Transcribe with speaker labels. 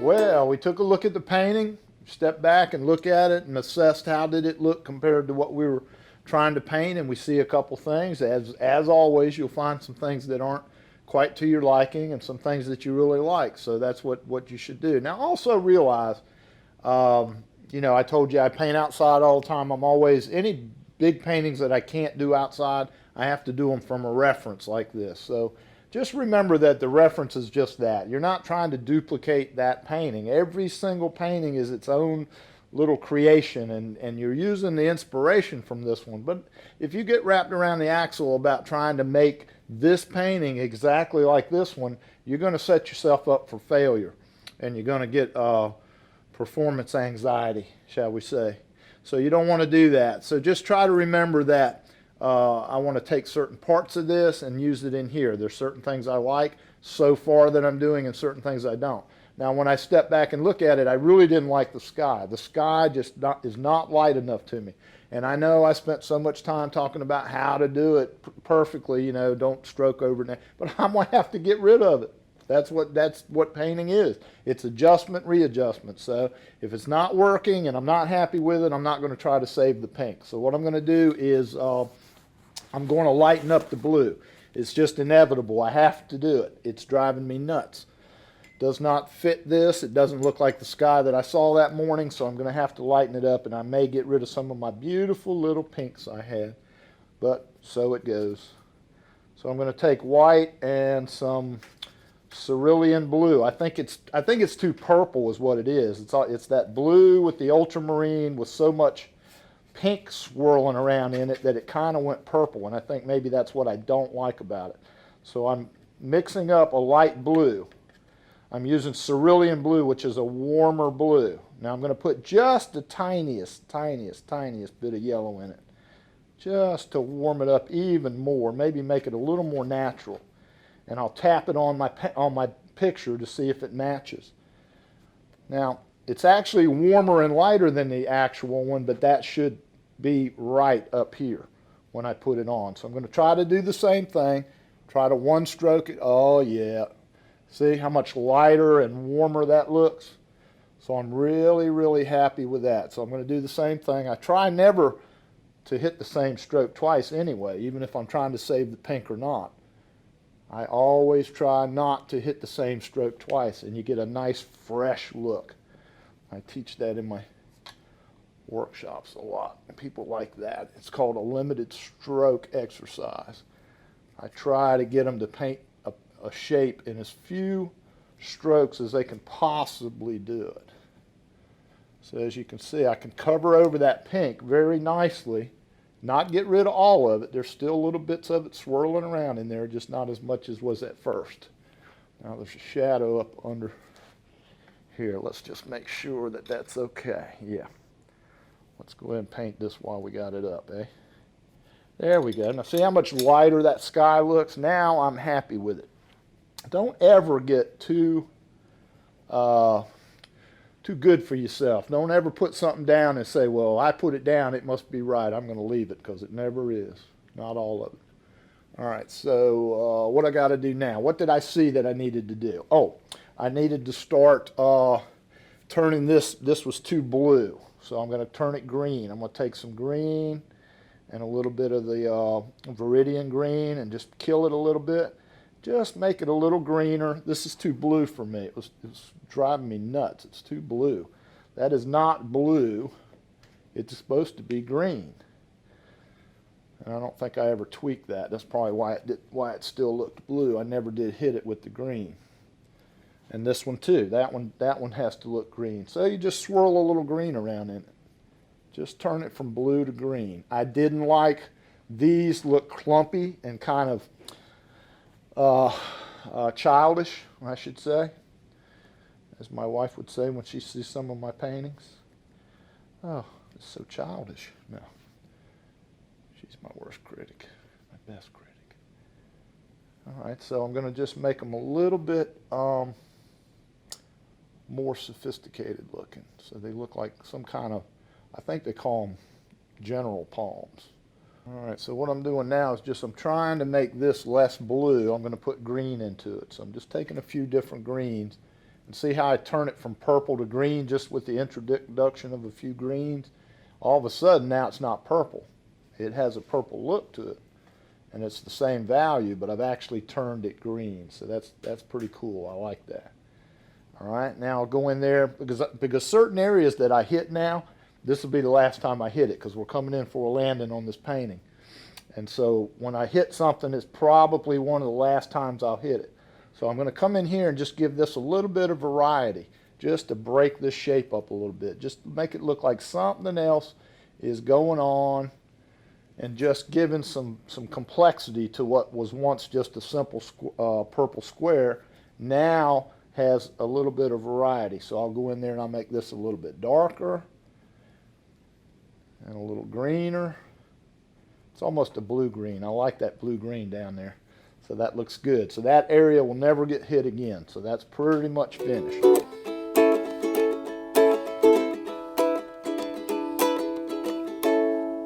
Speaker 1: Well, we took a look at the painting, stepped back and looked at it and assessed how did it look compared to what we were trying to paint, and we see a couple things. As always, you'll find some things that aren't quite to your liking and some things that you really like. So that's what you should do. Now also realize, you know, I told you I paint outside all the time. I'm always, any big paintings that I can't do outside, I have to do them from a reference like this. So just remember that the reference is just that. You're not trying to duplicate that painting. Every single painting is its own little creation, and you're using the inspiration from this one. But if you get wrapped around the axle about trying to make this painting exactly like this one, you're going to set yourself up for failure, and you're going to get performance anxiety, shall we say. So you don't want to do that. So just try to remember that I want to take certain parts of this and use it in here. There's certain things I like so far that I'm doing and certain things I don't. Now when I step back and look at it, I really didn't like the sky. The sky just is not light enough to me. And I know I spent so much time talking about how to do it perfectly, you know, don't stroke over it, but I'm going to have to get rid of it. That's what painting is. It's adjustment, readjustment. So if it's not working and I'm not happy with it, I'm not going to try to save the pink. So what I'm going to do is I'm going to lighten up the blue. It's just inevitable. I have to do it. It's driving me nuts. Does not fit this. It doesn't look like the sky that I saw that morning, so I'm going to have to lighten it up, and I may get rid of some of my beautiful little pinks I had, but so it goes. So I'm going to take white and some cerulean blue. I think it's too purple is what it is. It's that blue with the ultramarine with so much pink swirling around in it that it kind of went purple, and I think maybe that's what I don't like about it. So I'm mixing up a light blue. I'm using cerulean blue, which is a warmer blue. Now I'm going to put just the tiniest bit of yellow in it, just to warm it up even more, maybe make it a little more natural. And I'll tap it on my picture to see if it matches. Now it's actually warmer and lighter than the actual one, but that should be right up here when I put it on. So I'm going to try to do the same thing, try to one stroke it. Oh yeah. See how much lighter and warmer that looks? So I'm really happy with that. So I'm going to do the same thing. I try never to hit the same stroke twice anyway, even if I'm trying to save the pink or not. I always try not to hit the same stroke twice, and you get a nice fresh look. I teach that in my workshops a lot. People like that. It's called a limited stroke exercise. I try to get them to paint a shape in as few strokes as they can possibly do it. So as you can see, I can cover over that pink very nicely, not get rid of all of it. There's still little bits of it swirling around in there, just not as much as was at first. Now there's a shadow up under here. Let's just make sure that that's okay. Yeah. Let's go ahead and paint this while we got it up, eh? There we go. Now see how much lighter that sky looks? Now I'm happy with it. Don't ever get too good for yourself. Don't ever put something down and say, well, I put it down, it must be right. I'm going to leave it, because it never is. Not all of it. All right, so what I got to do now? What did I see that I needed to do? Oh, I needed to start turning this. This was too blue, so I'm going to turn it green. I'm going to take some green and a little bit of the Viridian green and just kill it a little bit. Just make it a little greener. This is too blue for me. It was driving me nuts. It's too blue. That is not blue. It's supposed to be green. And I don't think I ever tweaked that. That's probably why it still looked blue. I never did hit it with the green. And this one too. That one has to look green. So you just swirl a little green around in it. Just turn it from blue to green. I didn't like these look clumpy and kind of childish, I should say, as my wife would say when she sees some of my paintings. Oh, it's so childish. No, she's my worst critic, my best critic. All right, so I'm going to just make them a little bit more sophisticated looking, so they look like some kind of, I think they call them general palms. All right, so what I'm doing now is just I'm trying to make this less blue. I'm going to put green into it. So I'm just taking a few different greens And see how I turn it from purple to green just with the introduction of a few greens? All of a sudden now it's not purple. It has a purple look to it. And it's the same value, but I've actually turned it green. So that's pretty cool. I like that. All right, now I'll go in there because certain areas that I hit now, this will be the last time I hit it because we're coming in for a landing on this painting. And so when I hit something, it's probably one of the last times I'll hit it. So I'm going to come in here and just give this a little bit of variety, just to break this shape up a little bit, just to make it look like something else is going on, and just giving some complexity to what was once just a simple purple square, now has a little bit of variety. So I'll go in there and I'll make this a little bit darker and a little greener. It's almost a blue-green. I like that blue-green down there. So that looks good. So that area will never get hit again. So that's pretty much finished.